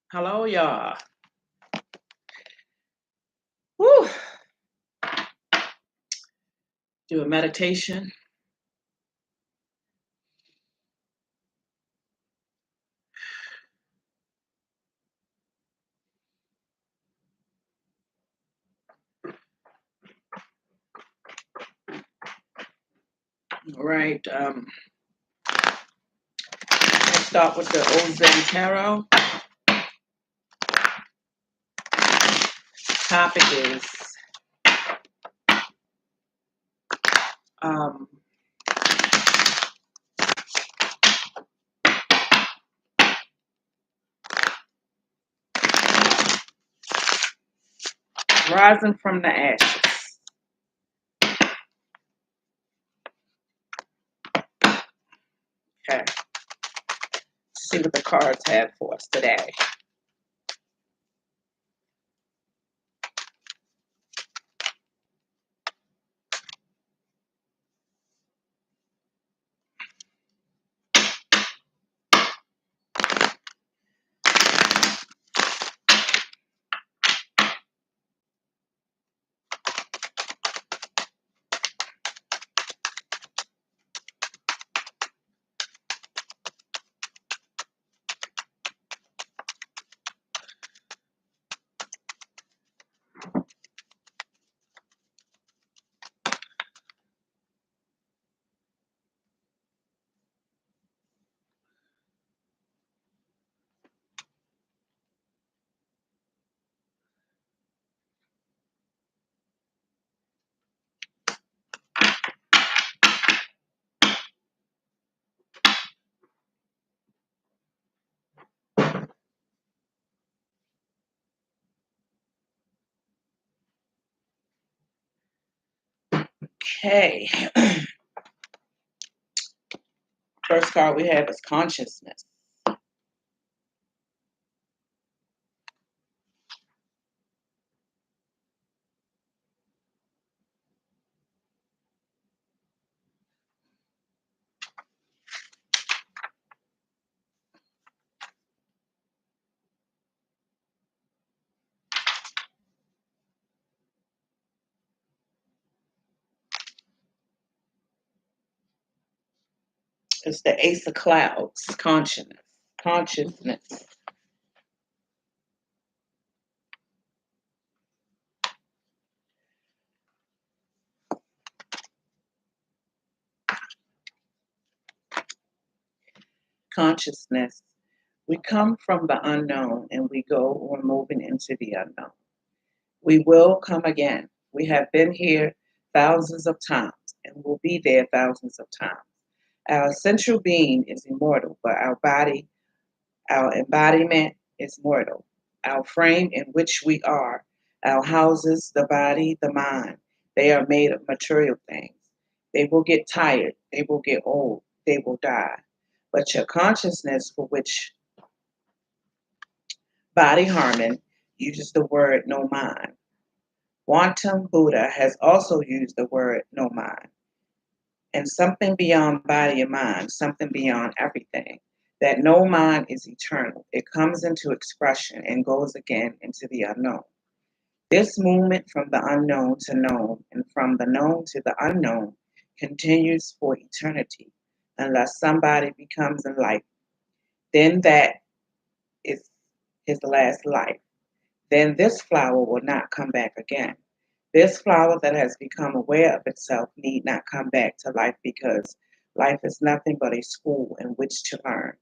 Hello, y'all. Woo. Do a meditation. All right. Let's start with the Ozen Tarot. Topic is um, rising from the ashes. Okay. Let's see what the cards have for us today. Okay. First card we have is consciousness. It's the Ace of Clouds. Consciousness. Consciousness. Consciousness. We come from the unknown and we go or moving into the unknown. We will come again. We have been here thousands of times and will be there thousands of times. Our essential being is immortal, but our body, our embodiment is mortal. Our frame in which we are, our houses, the body, the mind, they are made of material things. They will get tired, they will get old, they will die. But your consciousness, for which Body Harmon uses the word no mind. Quantum Buddha has also used the word no mind, and something beyond body and mind, something beyond everything. That no mind is eternal. It comes into expression and goes again into the unknown. This movement from the unknown to known and from the known to the unknown continues for eternity unless somebody becomes enlightened. Then that is his last life. Then this flower will not come back again. This flower that has become aware of itself need not come back to life because life is nothing but a school in which to learn.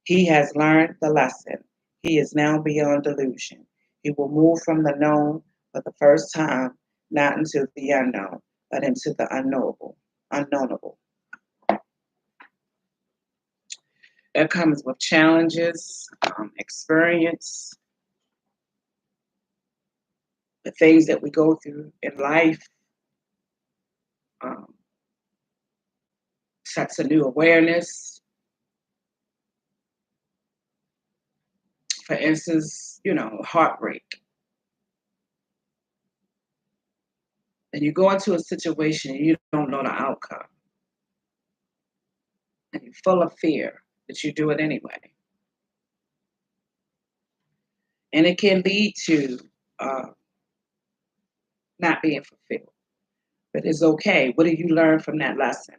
He has learned the lesson. He is now beyond delusion. He will move from the known for the first time, not into the unknown, but into the unknowable, unknownable. It comes with challenges, experience, the things that we go through in life. Um, Sets a new awareness. For instance, heartbreak. And you go into a situation and you don't know the outcome. And you're full of fear, but you do it anyway. And it can lead to uh, not being fulfilled. But it's okay. What did you learn from that lesson?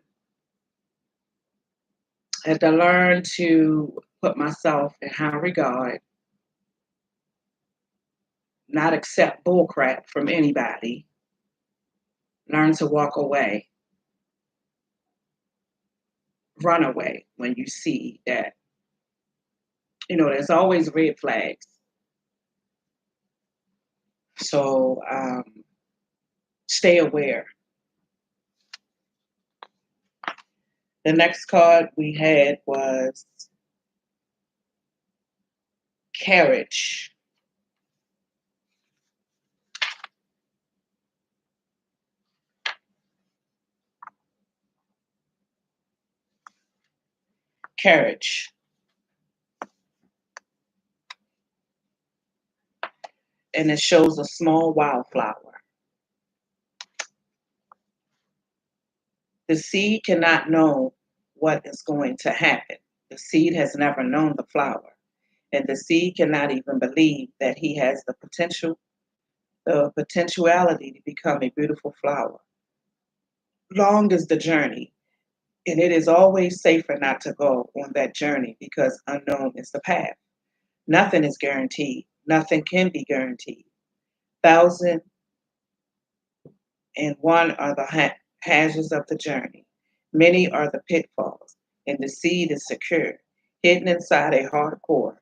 I had to learn to put myself in high regard, not accept bullcrap from anybody, learn to walk away, run away when you see that, there's always red flags. So stay aware. The next card we had was carriage. Carriage. And it shows a small wildflower. The seed cannot know what is going to happen. The seed has never known the flower. And the seed cannot even believe that he has the potentiality to become a beautiful flower. Long is the journey, and it is always safer not to go on that journey because unknown is the path. Nothing is guaranteed. Nothing can be guaranteed. 1,001 are the hazards of the journey. Many are the pitfalls, and the seed is secure, hidden inside a hard core.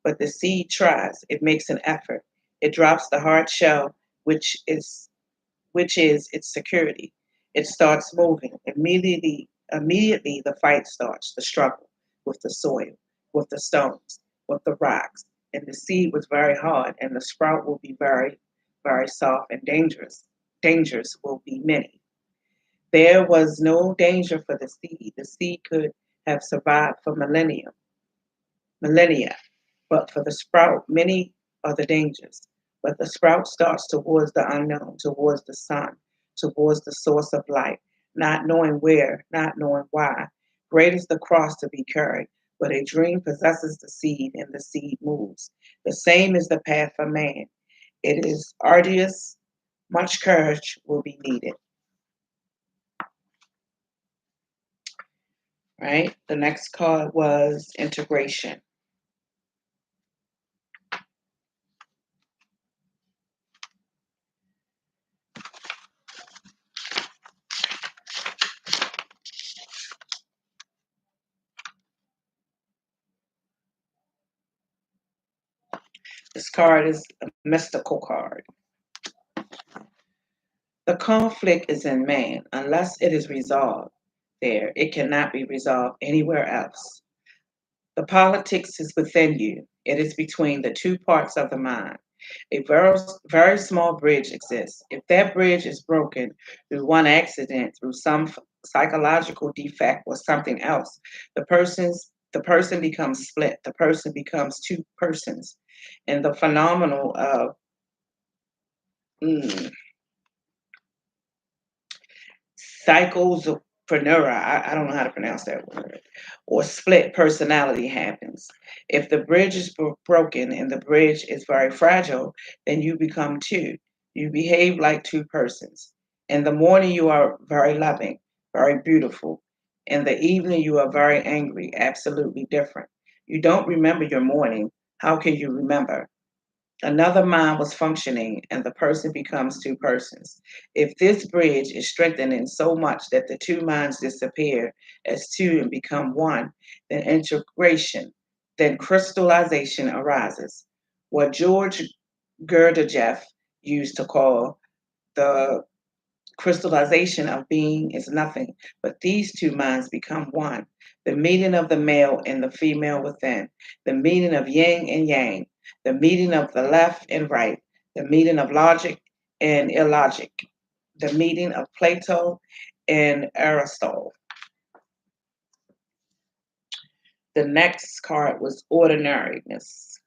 But the seed tries, it makes an effort. It drops the hard shell, which is its security. It starts moving. Immediately the fight starts, the struggle with the soil, with the stones, with the rocks. And the seed was very hard, and the sprout will be very, very soft and dangerous. Dangers will be many. There was no danger for the seed. The seed could have survived for millennia. But for the sprout, many are the dangers. But the sprout starts towards the unknown, towards the sun, towards the source of life, not knowing where, not knowing why. Great is the cross to be carried, but a dream possesses the seed, and the seed moves. The same is the path for man. It is arduous, much courage will be needed. Right? The next card was integration. This card is a mystical card. The conflict is in man. Unless it is resolved there, it cannot be resolved anywhere else. The politics is within you. It is between the two parts of the mind. A very, very small bridge exists. If that bridge is broken through one accident, through some psychological defect or something else, the person becomes split. The person becomes two persons. And the phenomenal of mm, psychopreneur, I don't know how to pronounce that word, or split personality happens. If the bridge is broken and the bridge is very fragile, then you become two. You behave like two persons. In the morning, you are very loving, very beautiful. In the evening, you are very angry, absolutely different. You don't remember your morning. How can you remember? Another mind was functioning, and the person becomes two persons. If this bridge is strengthening so much that the two minds disappear as two and become one, then integration, then crystallization arises. What George Gurdjieff used to call the crystallization of being is nothing, but these two minds become one. The meeting of the male and the female within, the meeting of yin and yang, the meeting of the left and right, the meeting of logic and illogic, the meeting of Plato and Aristotle. The next card was ordinariness.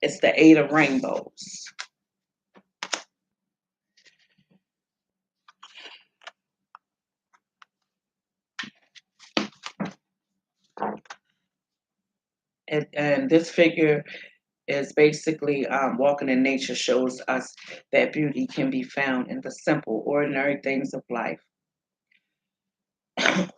It's the Eight of Rainbows. And this figure is basically walking in nature shows us that beauty can be found in the simple, ordinary things of life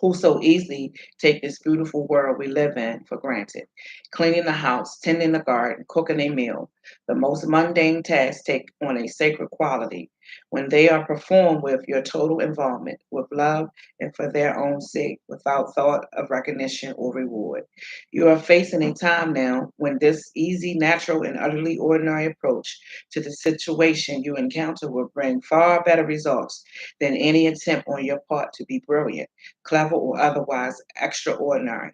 who so easily take this beautiful world we live in for granted. Cleaning the house, tending the garden, cooking a meal, the most mundane tasks take on a sacred quality when they are performed with your total involvement, with love and for their own sake, without thought of recognition or reward. You are facing a time now when this easy, natural, and utterly ordinary approach to the situation you encounter will bring far better results than any attempt on your part to be brilliant, clever, or otherwise extraordinary.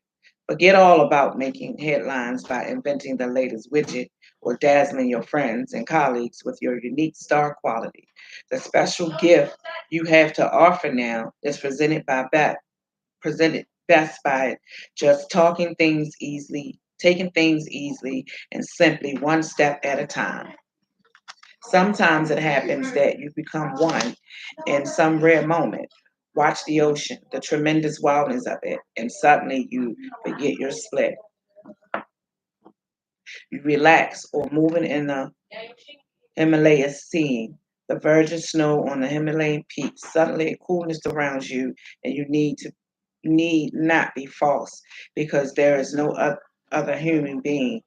Forget all about making headlines by inventing the latest widget or dazzling your friends and colleagues with your unique star quality. The special gift you have to offer now is presented best by just taking things easily, and simply one step at a time. Sometimes it happens that you become one in some rare moment. Watch the ocean, the tremendous wildness of it, and suddenly you forget your split. You relax or moving in the Himalayas, seeing the virgin snow on the Himalayan peaks. Suddenly a coolness surrounds you, and you need not be false because there is no other human being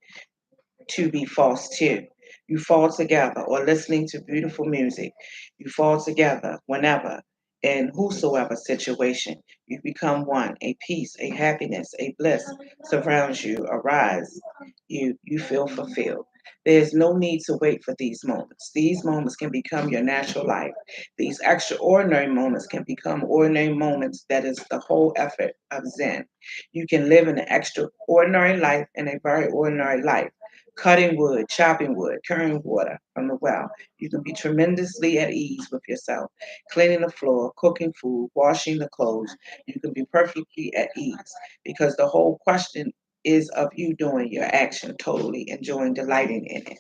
to be false to. You fall together, or listening to beautiful music. You fall together whenever, in whosoever situation. You become one. A peace, a happiness, a bliss surrounds you. Arise. You feel fulfilled. There's no need to wait for these moments. These moments can become your natural life. These extraordinary moments can become ordinary moments. That is the whole effort of Zen. You can live an extraordinary life in a very ordinary life, cutting wood, chopping wood, carrying water from the well. You can be tremendously at ease with yourself, cleaning the floor, cooking food, washing the clothes. You can be perfectly at ease because the whole question is of you doing your action, totally enjoying, delighting in it.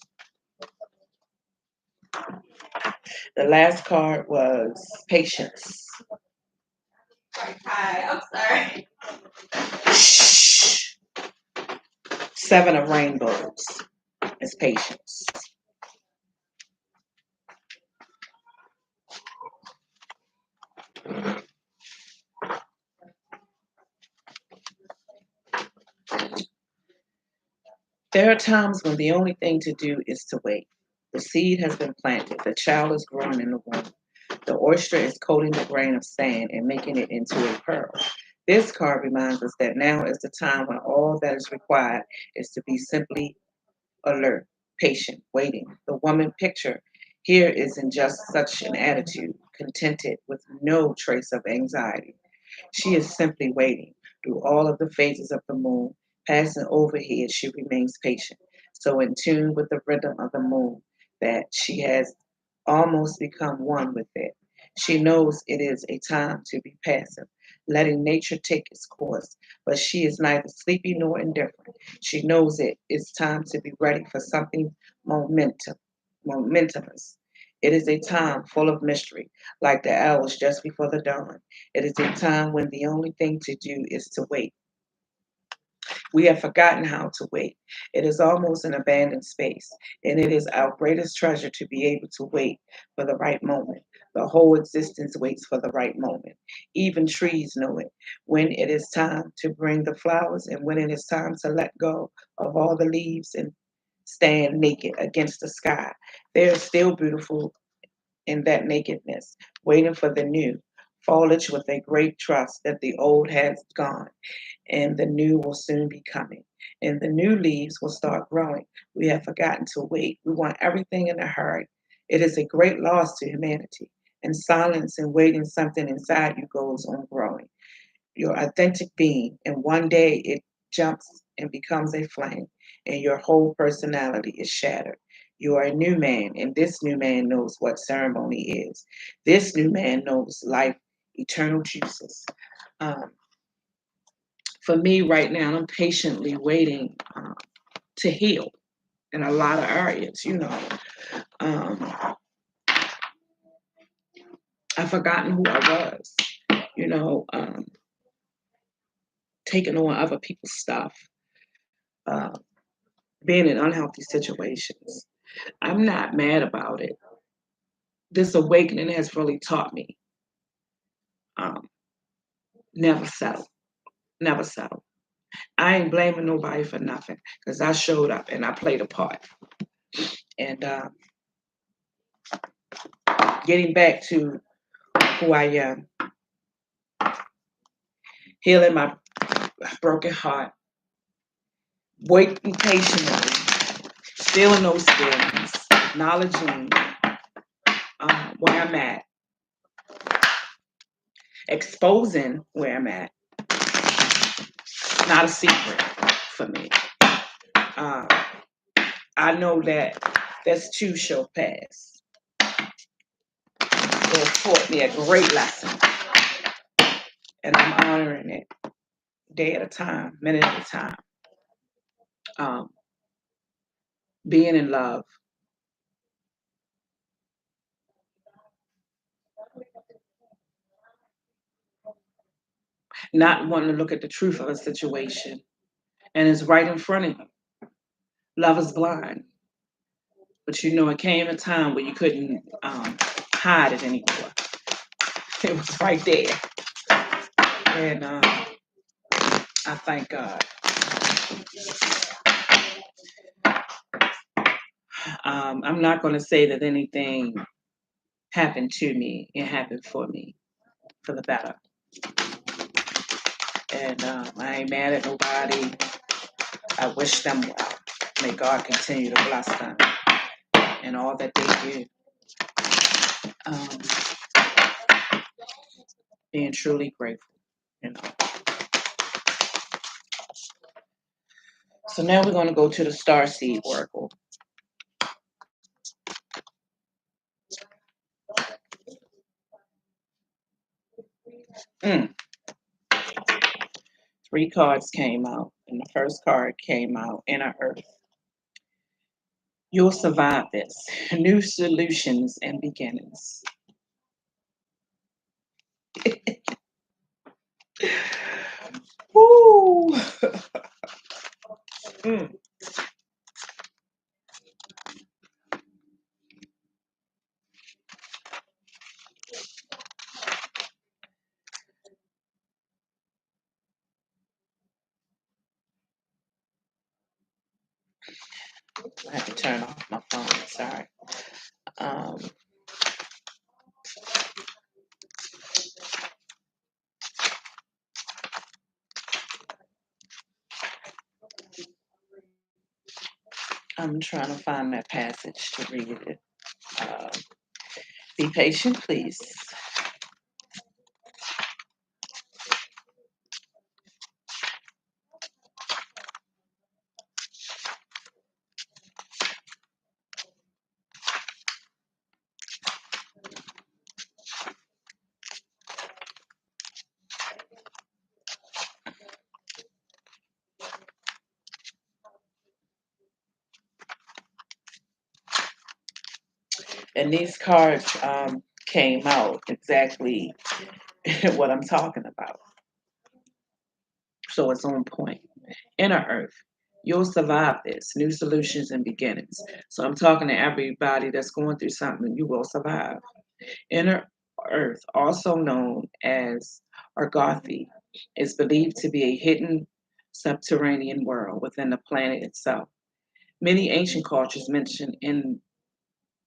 The last card was patience. Hi, I'm sorry. Shh. Seven of rainbows is patience. There are times when the only thing to do is to wait. The seed has been planted, the child is growing in the womb. The oyster is coating the grain of sand and making it into a pearl. This card reminds us that now is the time when all that is required is to be simply alert, patient, waiting. The woman picture here is in just such an attitude, contented with no trace of anxiety. She is simply waiting. Through all of the phases of the moon, passing overhead, she remains patient, so in tune with the rhythm of the moon that she has almost become one with it. She knows it is a time to be passive, letting nature take its course, but she is neither sleepy nor indifferent. She knows it is time to be ready for something momentum, momentumous. It is a time full of mystery, like the hours just before the dawn. It is a time when the only thing to do is to wait. We have forgotten how to wait. It is almost an abandoned space, and it is our greatest treasure to be able to wait for the right moment. The whole existence waits for the right moment. Even trees know it. When it is time to bring the flowers, and when it is time to let go of all the leaves and stand naked against the sky, they are still beautiful in that nakedness, waiting for the new foliage with a great trust that the old has gone and the new will soon be coming. And the new leaves will start growing. We have forgotten to wait. We want everything in a hurry. It is a great loss to humanity. And silence and waiting, something inside you goes on growing, your authentic being, and one day it jumps and becomes a flame, and your whole personality is shattered. You are a new man, and this new man knows what ceremony is. This new man knows life, eternal juices. Um, for me, right now, I'm patiently waiting to heal in a lot of areas. Um, I've forgotten who I was. You know, um, taking on other people's stuff, being in unhealthy situations. I'm not mad about it. This awakening has really taught me um, never settle, never settle. I ain't blaming nobody for nothing because I showed up and I played a part. And getting back to who I am, healing my broken heart, waiting patiently, feeling those feelings, acknowledging where I'm at, exposing where I'm at. Not a secret for me. Uh, I know that this too shall pass. It has taught me a great lesson, and I'm honoring it day at a time, minute at a time. Um, being in love, not wanting to look at the truth of a situation, and it's right in front of you. Love is blind, but you know it came a time where you couldn't hide it anymore. It was right there, and I thank God. I'm not going to say that anything happened to me. It happened for me, for the better. And I ain't mad at nobody. I wish them well. May God continue to bless them and all that they do. Um, being truly grateful, you know. So now we're going to go to the Starseed Oracle. Mm. 3 cards came out, and the first card came out, Inner Earth. You'll survive this. New solutions and beginnings. Woo! Mm. I have to turn off my phone. Sorry. Um, I'm trying to find that passage to read it. Uh, be patient, please. And these cards came out exactly what I'm talking about. So it's on point. Inner Earth, you'll survive this. New solutions and beginnings. So I'm talking to everybody that's going through something. You will survive. Inner Earth, also known as Argothi, is believed to be a hidden subterranean world within the planet itself. Many ancient cultures mention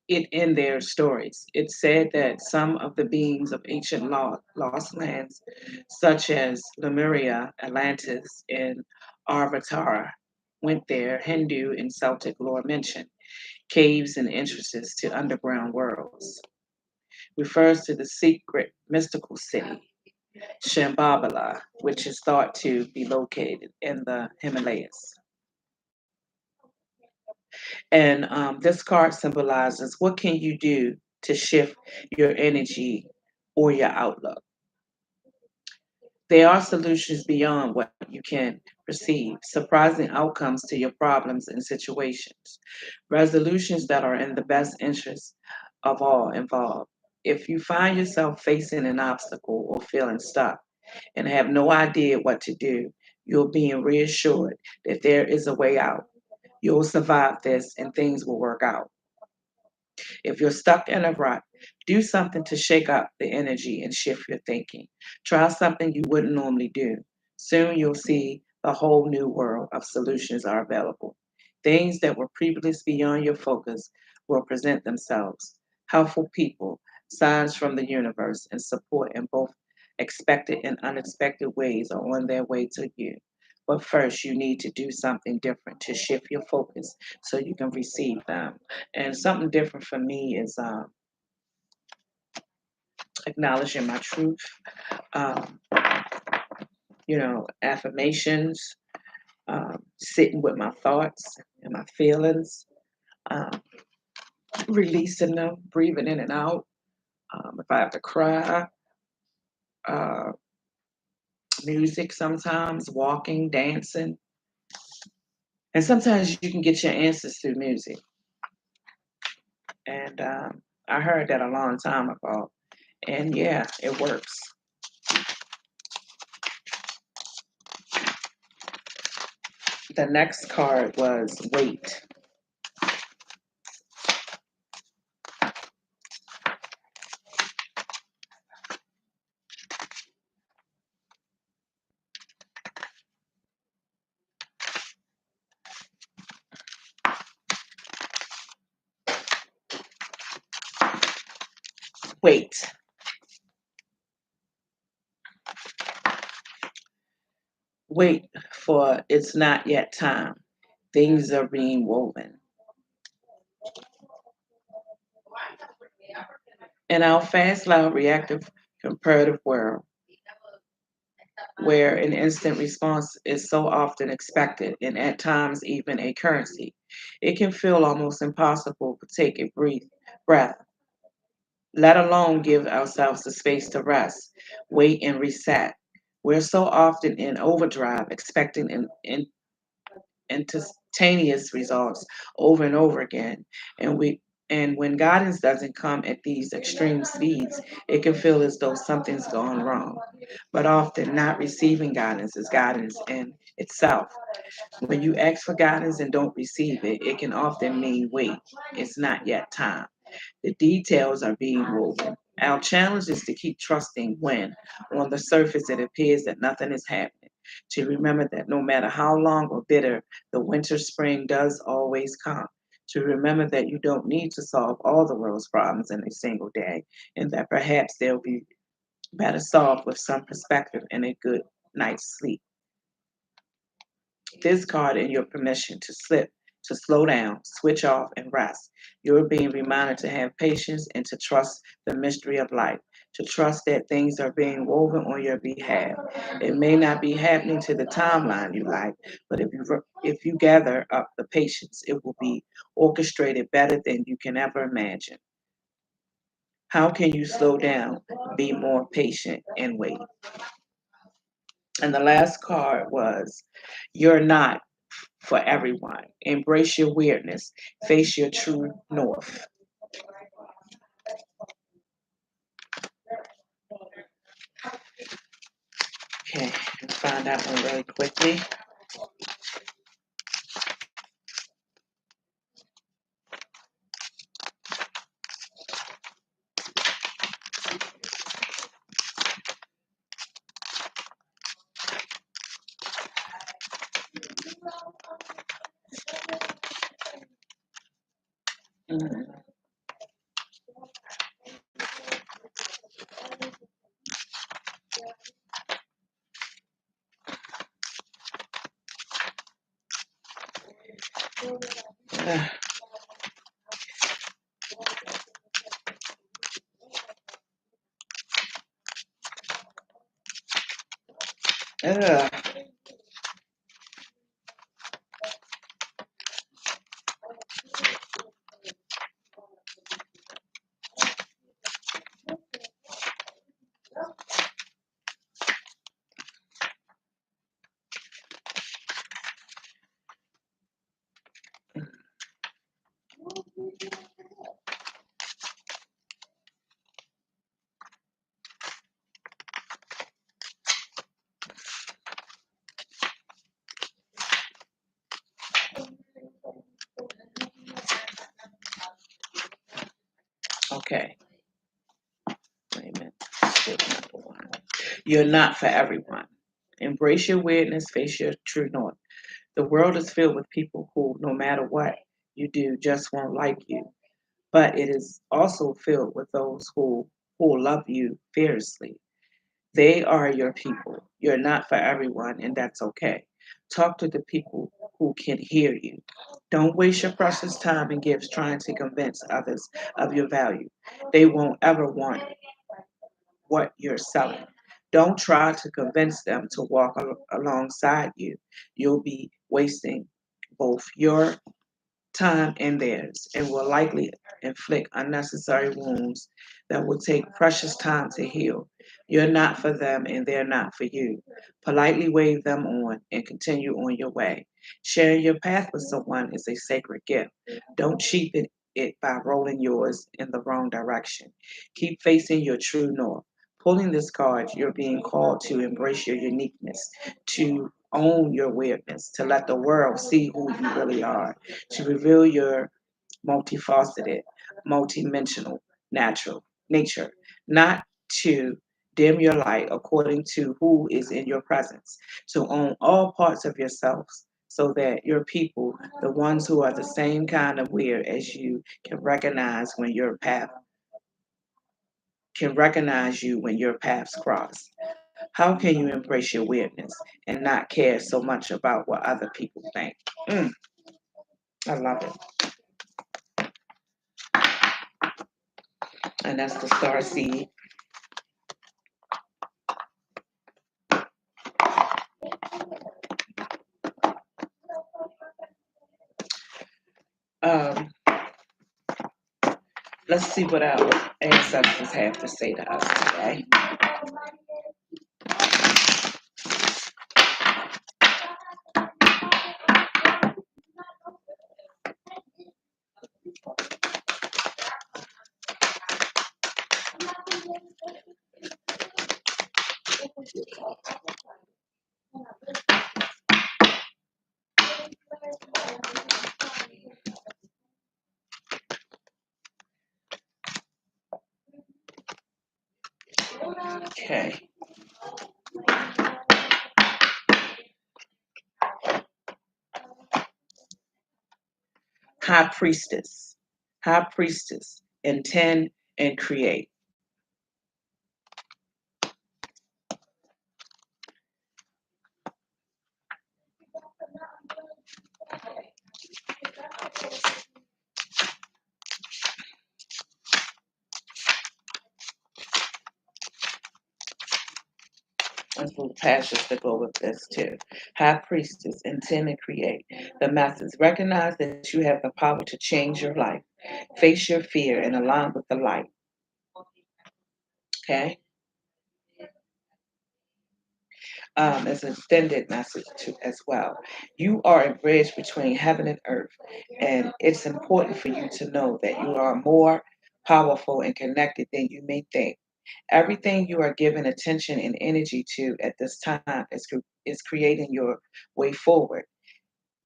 it in their stories. It's said that some of the beings of ancient lost lands, such as Lemuria, Atlantis, and Arvatara, went there. Hindu and Celtic lore mention caves and entrances to underground worlds. Refers to the secret mystical city, Shambhala, which is thought to be located in the Himalayas. And this card symbolizes what can you do to shift your energy or your outlook. There are solutions beyond what you can perceive, surprising outcomes to your problems and situations, resolutions that are in the best interest of all involved. If you find yourself facing an obstacle or feeling stuck and have no idea what to do, you're being reassured that there is a way out. You'll survive this and things will work out. If you're stuck in a rut, do something to shake up the energy and shift your thinking. Try something you wouldn't normally do. Soon you'll see a whole new world of solutions are available. Things that were previously beyond your focus will present themselves. Helpful people, signs from the universe, and support in both expected and unexpected ways are on their way to you. But first, you need to do something different to shift your focus so you can receive them. And something different for me is acknowledging my truth, um, affirmations, sitting with my thoughts and my feelings, um, releasing them, breathing in and out. If I have to cry, uh, music sometimes, walking, dancing. And sometimes you can get your answers through music. And I heard that a long time ago. And yeah, it works. The next card was wait. Wait. Wait for it's not yet time. Things are being woven. In our fast, loud, reactive, comparative world, where an instant response is so often expected and at times even a currency, it can feel almost impossible to take a breath, let alone give ourselves the space to rest, wait, and reset. We're so often in overdrive, expecting instantaneous results over and over again. And we and when guidance doesn't come at these extreme speeds, it can feel as though something's gone wrong. But often not receiving guidance is guidance in itself. When you ask for guidance and don't receive it, it can often mean wait, it's not yet time. The details are being woven. Our challenge is to keep trusting when, on the surface, it appears that nothing is happening. To remember that no matter how long or bitter the winter spring does always come. To remember that you don't need to solve all the world's problems in a single day, and that perhaps they'll be better solved with some perspective and a good night's sleep. This card and your permission to slip, to slow down, switch off, and rest. You're being reminded to have patience and to trust the mystery of life, to trust that things are being woven on your behalf. It may not be happening to the timeline you like, but if you gather up the patience, it will be orchestrated better than you can ever imagine. How can you slow down, be more patient, and wait? And the last card was you're not for everyone. Embrace your weirdness. Face your true north. Okay, let's find that one really quickly. Mm. Ugh. Ugh. Okay. Wait a minute. Step number one. You're not for everyone. Embrace your weirdness, face your true north. The world is filled with people who, no matter what you do, just won't like you. But it is also filled with those who love you fiercely. They are your people. You're not for everyone, and that's okay. Talk to the people who can hear you. Don't waste your precious time and gifts trying to convince others of your value. They won't ever want what you're selling. Don't try to convince them to walk alongside you. You'll be wasting both your time and theirs, and will likely inflict unnecessary wounds that will take precious time to heal. You're not for them, and they're not for you. Politely wave them on and continue on your way. Sharing your path with someone is a sacred gift. Don't cheapen it by rolling yours in the wrong direction. Keep facing your true north. Pulling this card, you're being called to embrace your uniqueness, to own your weirdness, to let the world see who you really are, to reveal your multifaceted, multidimensional natural nature, not to dim your light according to who is in your presence, to own all parts of yourselves so that your people, the ones who are the same kind of weird as you, can recognize you when your paths cross. How can you embrace your weirdness and not care so much about what other people think? Mm, I love it. And that's the star seed. Um, let's see what our ancestors have to say to us today. Okay. High priestess. High priestess. Intend and create. Let's move passions to go with this too. High priestess. Intend and create. The methods. Recognize that you have the power to change your life. Face your fear and align with the light. Okay. As an extended message too, as well. You are a bridge between heaven and earth, and it's important for you to know that you are more powerful and connected than you may think. Everything you are giving attention and energy to at this time is creating your way forward.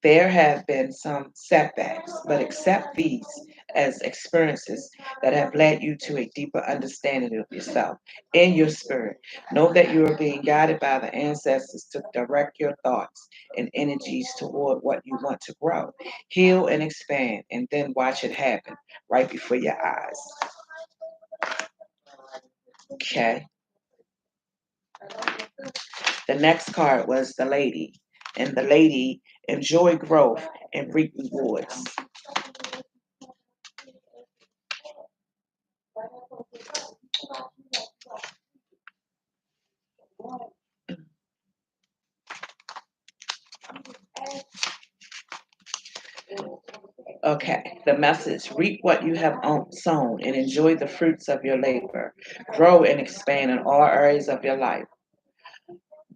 There have been some setbacks, but accept these as experiences that have led you to a deeper understanding of yourself and your spirit. Know that you are being guided by the ancestors to direct your thoughts and energies toward what you want to grow, heal, and expand, and then watch it happen right before your eyes. Okay. The next card was the lady, and the lady enjoy growth and reap rewards. Okay, the message reap what you have sown and enjoy the fruits of your labor. Grow and expand in all areas of your life.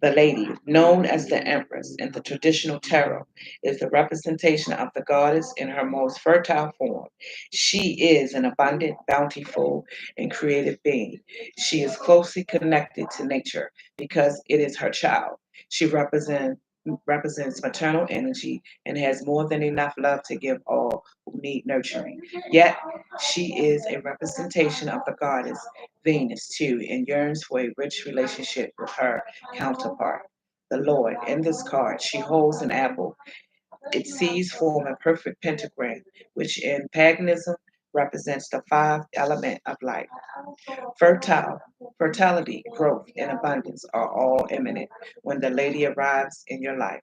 The lady, known as the Empress in the traditional tarot, is the representation of the goddess in her most fertile form. She is an abundant, bountiful, and creative being. She is closely connected to nature because it is her child. She represents represents maternal energy and has more than enough love to give all who need nurturing. Yet, she is a representation of the goddess Venus too and yearns for a rich relationship with her counterpart, the Lord. In this card, she holds an apple. Its seeds form a perfect pentagram, which in paganism represents the five element of life. Fertile, fertility, growth, and abundance are all imminent when the lady arrives in your life.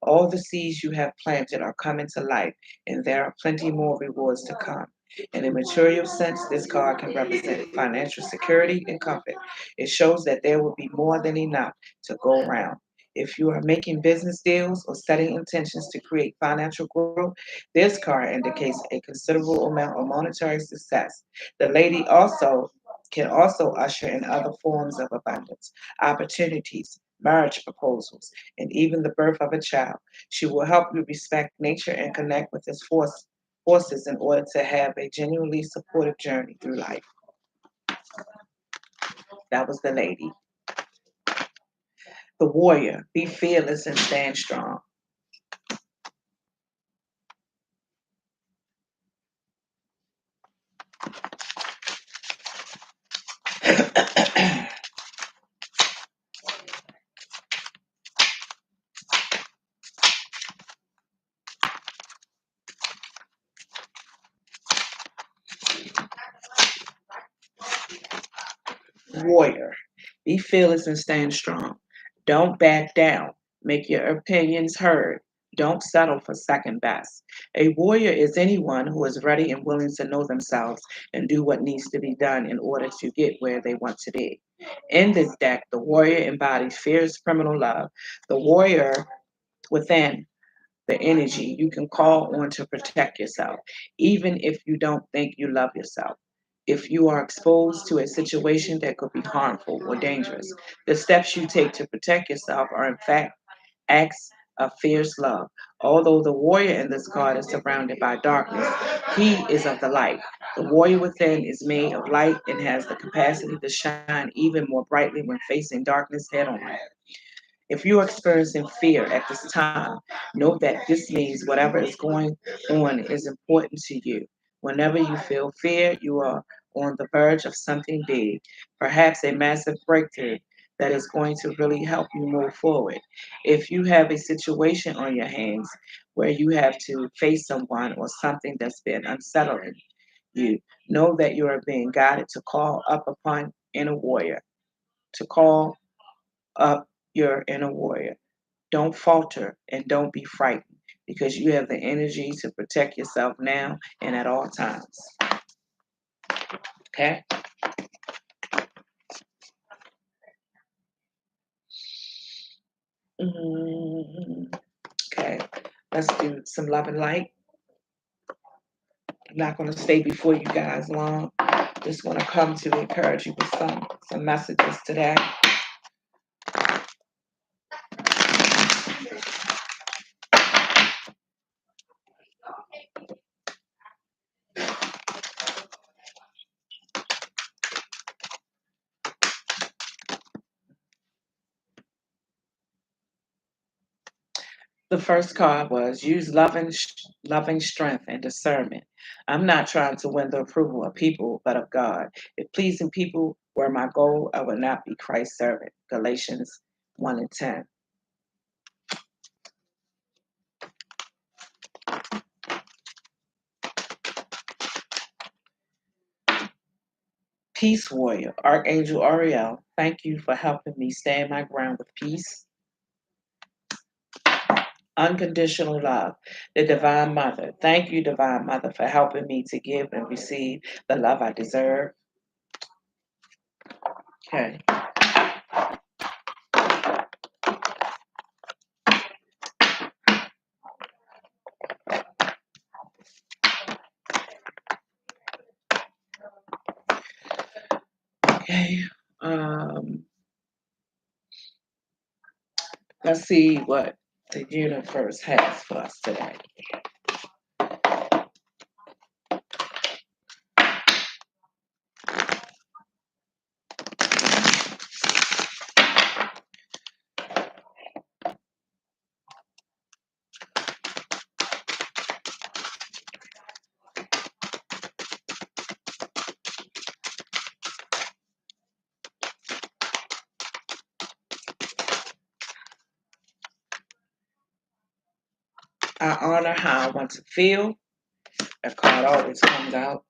All the seeds you have planted are coming to life, and there are plenty more rewards to come. In a material sense, this card can represent financial security and comfort. It shows that there will be more than enough to go around. If you are making business deals or setting intentions to create financial growth, this card indicates a considerable amount of monetary success. The lady also can also usher in other forms of abundance, opportunities, marriage proposals, and even the birth of a child. She will help you respect nature and connect with its forces in order to have a genuinely supportive journey through life. That was the lady. The warrior. Be fearless and stand strong. Warrior. Be fearless and stand strong. Don't back down. Make your opinions heard. Don't settle for second best. A warrior is anyone who is ready and willing to know themselves and do what needs to be done in order to get where they want to be. In this deck, the warrior embodies fierce criminal love. The warrior within the energy you can call on to protect yourself, even if you don't think you love yourself. If you are exposed to a situation that could be harmful or dangerous, the steps you take to protect yourself are, in fact, acts of fierce love. Although the warrior in this card is surrounded by darkness, he is of the light. The warrior within is made of light and has the capacity to shine even more brightly when facing darkness head on. If you are experiencing fear at this time, know that this means whatever is going on is important to you. Whenever you feel fear, you are on the verge of something big, perhaps a massive breakthrough that is going to really help you move forward. If you have a situation on your hands where you have to face someone or something that's been unsettling you, know that you are being guided to call up upon inner warrior, to call up your inner warrior. Don't falter and don't be frightened because you have the energy to protect yourself now and at all times. Okay? Okay. Let's do some love and light. I'm not going to stay before you guys long. Just want to come to encourage you with some messages today. The first card was use loving strength and discernment. I'm not trying to win the approval of people, but of God. If pleasing people were my goal, I would not be Christ's servant. Galatians 1 and 10. Peace warrior, Archangel Ariel, thank you for helping me stand my ground with peace. Unconditional love, the Divine Mother. Thank you, Divine Mother, for helping me to give and receive the love I deserve. Okay. Okay. Um, let's see what the universe has for us today. I honor how I want to feel. That card always comes out.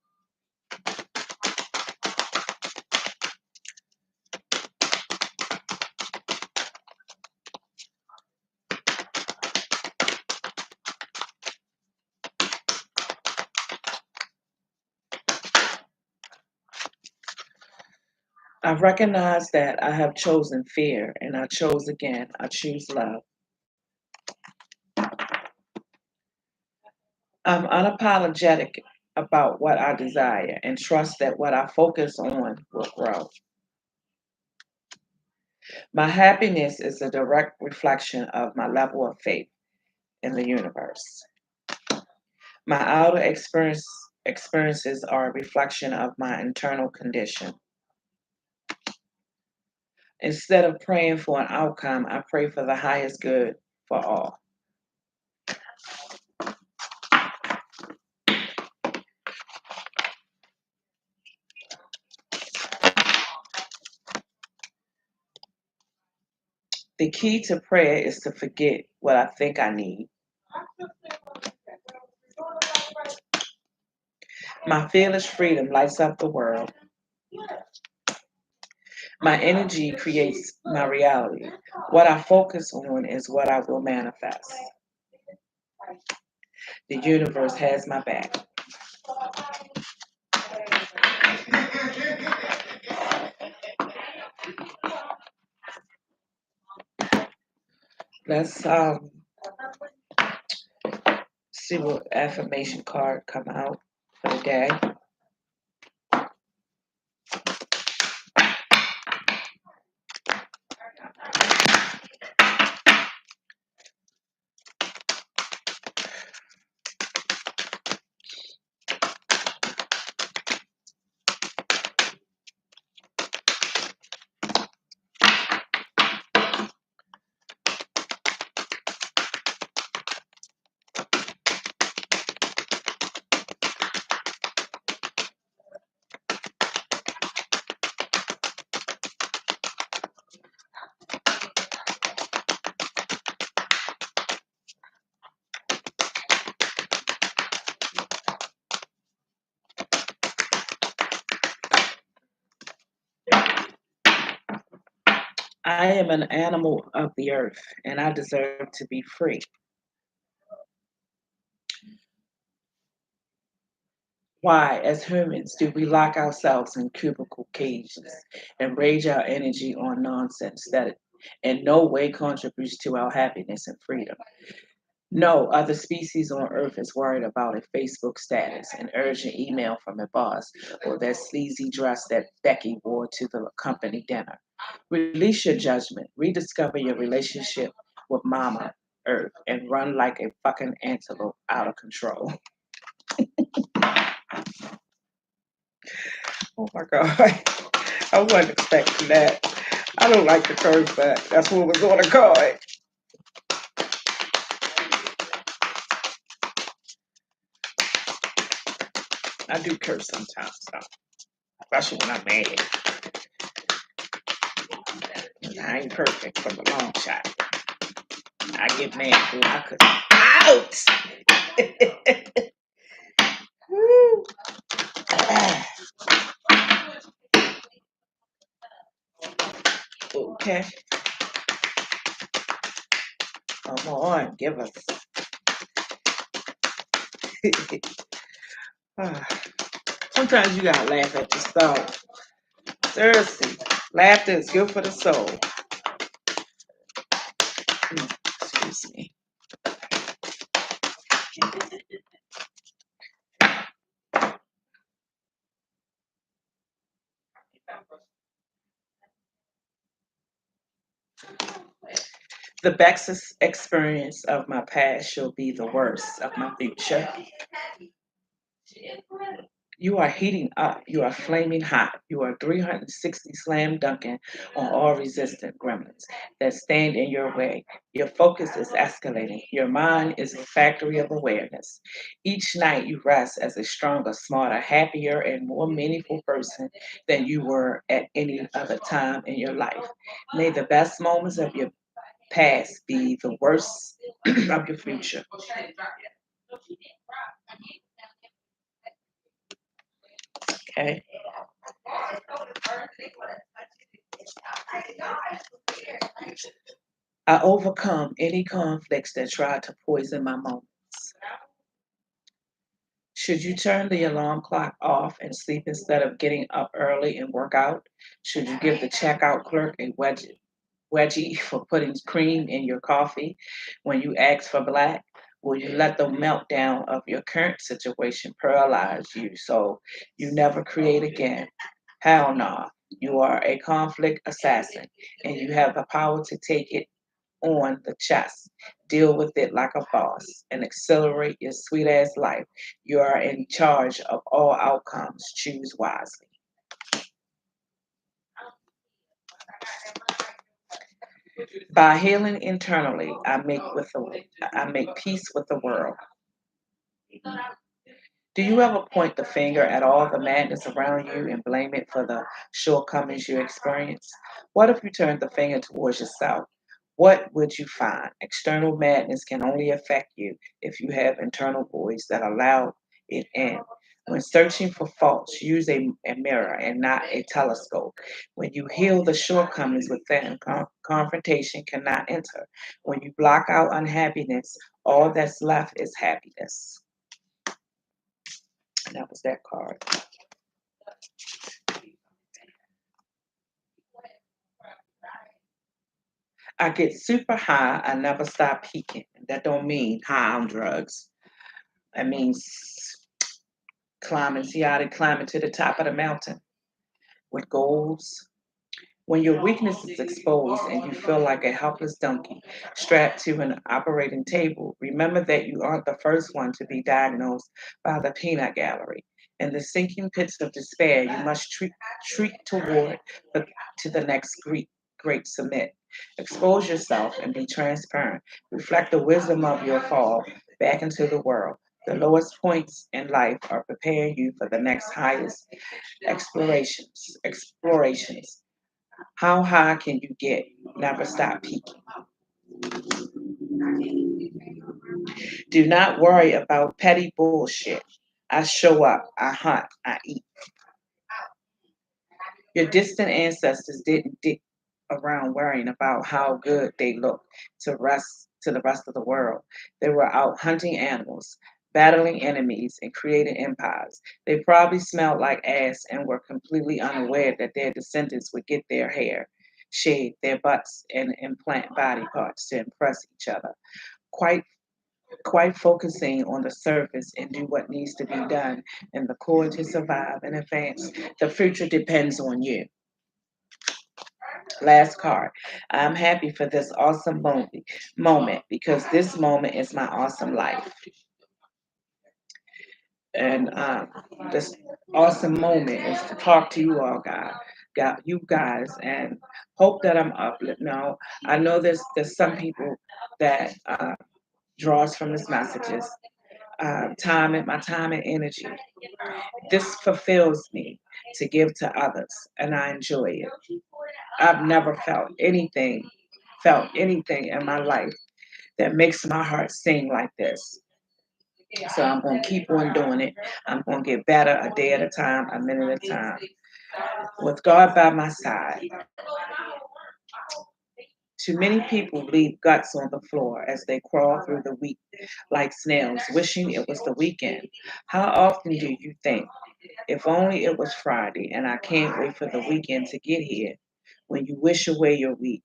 I recognize that I have chosen fear and I chose again. I choose love. I'm unapologetic about what I desire and trust that what I focus on will grow. My happiness is a direct reflection of my level of faith in the universe. My outer experiences are a reflection of my internal condition. Instead of praying for an outcome, I pray for the highest good for all. The key to prayer is to forget what I think I need. My fearless freedom lights up the world. My energy creates my reality. What I focus on is what I will manifest. The universe has my back. Let's see what affirmation card come out for the day. I am an animal of the earth and I deserve to be free. Why, as humans, do we lock ourselves in cubicle cages and rage our energy on nonsense that in no way contributes to our happiness and freedom? No other species on Earth is worried about a Facebook status, an urgent email from a boss, or that sleazy dress that Becky wore to the company dinner. Release your judgment, rediscover your relationship with Mama Earth, and run like a fucking antelope out of control. Oh my God. I wasn't expecting that. I don't like to curse, but that's what was on the card. I do curse sometimes, though, especially when I'm mad. I ain't perfect from a long shot. I get mad before I could. Out! Woo. Okay, come on, give us. Sometimes you gotta laugh at yourself. Seriously, laughter is good for the soul. Excuse me. The best experience of my past shall be the worst of my future. You are heating up. You are flaming hot. You are 360 slam dunking on all resistant gremlins that stand in your way. Your focus is escalating. Your mind is a factory of awareness. Each night you rest as a stronger, smarter, happier, and more meaningful person than you were at any other time in your life. May the best moments of your past be the worst of your future. Okay. I overcome any conflicts that try to poison my moments. Should you turn the alarm clock off and sleep instead of getting up early and work out? Should you give the checkout clerk a wedgie for putting cream in your coffee when you ask for black? Will you let the meltdown of your current situation paralyze you so you never create again? Hell no. You are a conflict assassin and you have the power to take it on the chest. Deal with it like a boss and accelerate your sweet ass life. You are in charge of all outcomes. Choose wisely. By healing internally, I make peace with the world. Do you ever point the finger at all the madness around you and blame it for the shortcomings you experience? What if you turned the finger towards yourself? What would you find? External madness can only affect you if you have internal voice that allow it in. When searching for faults, use a mirror and not a telescope. When you heal the shortcomings within, confrontation cannot enter. When you block out unhappiness, all that's left is happiness. And that was that card. I get super high. I never stop peaking. That don't mean high on drugs. That means climbing to the top of the mountain with goals. When your weakness is exposed and you feel like a helpless donkey strapped to an operating table, remember that you aren't the first one to be diagnosed by the peanut gallery. In the sinking pits of despair, you must treat toward the, to the next great summit. Expose yourself and be transparent. Reflect the wisdom of your fall back into the world. The lowest points in life are preparing you for the next highest explorations. How high can you get? Never stop peaking. Do not worry about petty bullshit. I show up, I hunt, I eat. Your distant ancestors didn't dig around worrying about how good they look to the rest of the world. They were out hunting animals, battling enemies, and creating empires. They probably smelled like ass and were completely unaware that their descendants would get their hair, shave their butts, and implant body parts to impress each other. Quite quite focusing on the surface and do what needs to be done in the core to survive and advance. The future depends on you. Last card. I'm happy for this awesome moment because this moment is my awesome life. And this awesome moment is to talk to you all, got you guys, and hope that I'm uplifting. Now, I know there's some people that draws from these messages. My time and energy. This fulfills me to give to others, and I enjoy it. I've never felt anything in my life that makes my heart sing like this. So I'm going to keep on doing it. I'm going to get better a day at a time, a minute at a time. With God by my side, too many people leave guts on the floor as they crawl through the week like snails, wishing it was the weekend. How often do you think, if only it was Friday and I can't wait for the weekend to get here? When you wish away your week,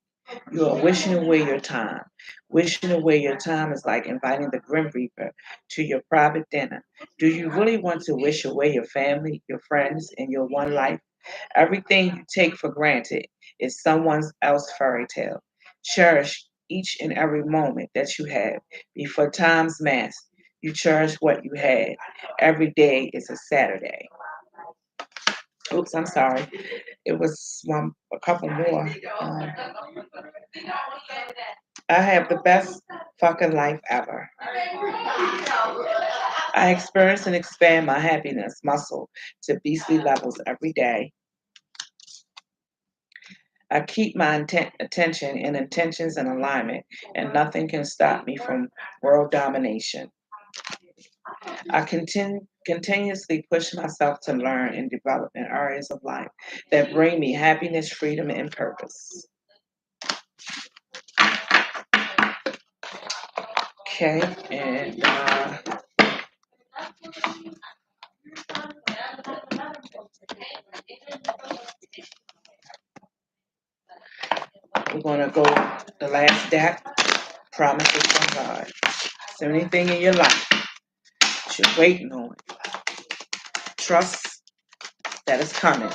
you are wishing away your time. Wishing away your time is like inviting the Grim Reaper to your private dinner. Do you really want to wish away your family, your friends, and your one life? Everything you take for granted is someone else's fairy tale. Cherish each and every moment that you have. Before time's mass, you cherish what you had. Every day is a Saturday. Oops, I'm sorry. It was a couple more. Um, I have the best fucking life ever. I experience and expand my happiness muscle to beastly levels every day. I keep my attention and intentions in alignment, and nothing can stop me from world domination. I continuously push myself to learn and develop in areas of life that bring me happiness, freedom, and purpose. Okay, and we're going to go the last deck, promises from God. Is there anything in your life that you're waiting on? Trust that is coming.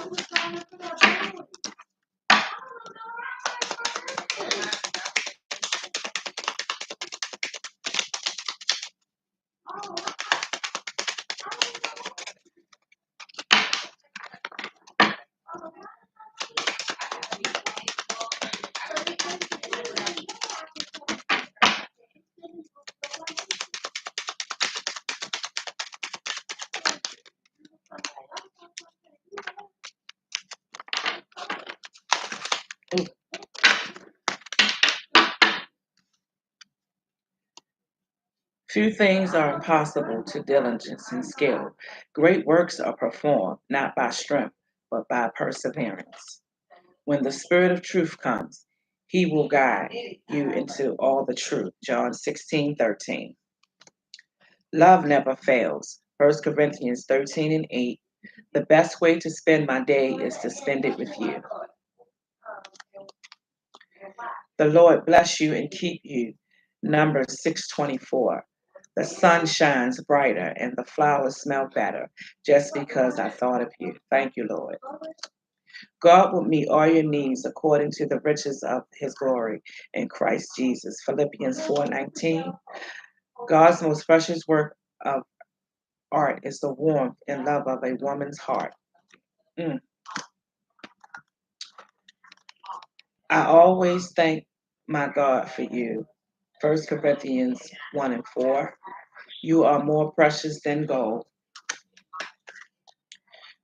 Ooh. Few things are impossible to diligence and skill. Great works are performed not by strength, but by perseverance. When the Spirit of truth comes, he will guide you into all the truth. John 16:13. Love never fails. 1 Corinthians 13 and 8. The best way to spend my day is to spend it with you. The Lord bless you and keep you. Numbers 6:24. The sun shines brighter and the flowers smell better just because I thought of you. Thank you, Lord. God will meet all your needs according to the riches of his glory in Christ Jesus. Philippians 4:19. God's most precious work of art is the warmth and love of a woman's heart. Mm. I always thank my God for you. 1 Corinthians 1 and 4. You are more precious than gold.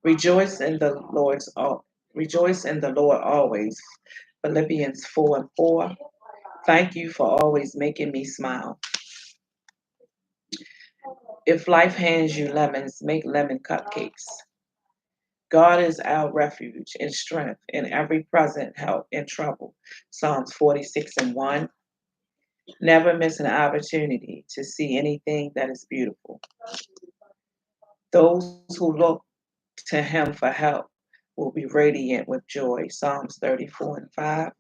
Rejoice in the Rejoice in the Lord always. Philippians 4 and 4. Thank you for always making me smile. If life hands you lemons, make lemon cupcakes. God is our refuge and strength in every present help in trouble. Psalms 46 and 1. Never miss an opportunity to see anything that is beautiful. Those who look to him for help will be radiant with joy. Psalms 34 and 5.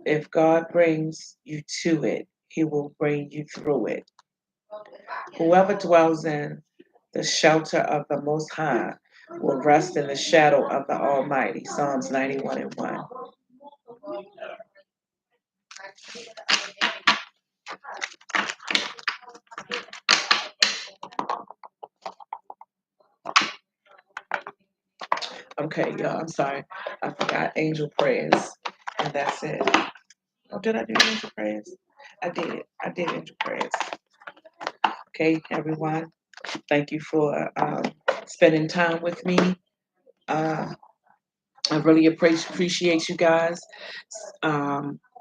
If God brings you to it, he will bring you through it. Whoever dwells in the shelter of the Most High will rest in the shadow of the Almighty. Psalms 91 and 1. Okay, y'all, I'm sorry. I forgot angel prayers, and that's it. Oh, did I do angel prayers? I did. I did angel prayers. Okay, everyone. Thank you for spending time with me. Uh, I really appreciate you guys.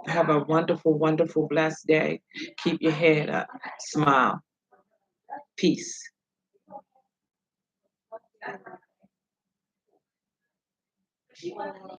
Have a wonderful, wonderful, blessed day. Keep your head up. Smile. Peace.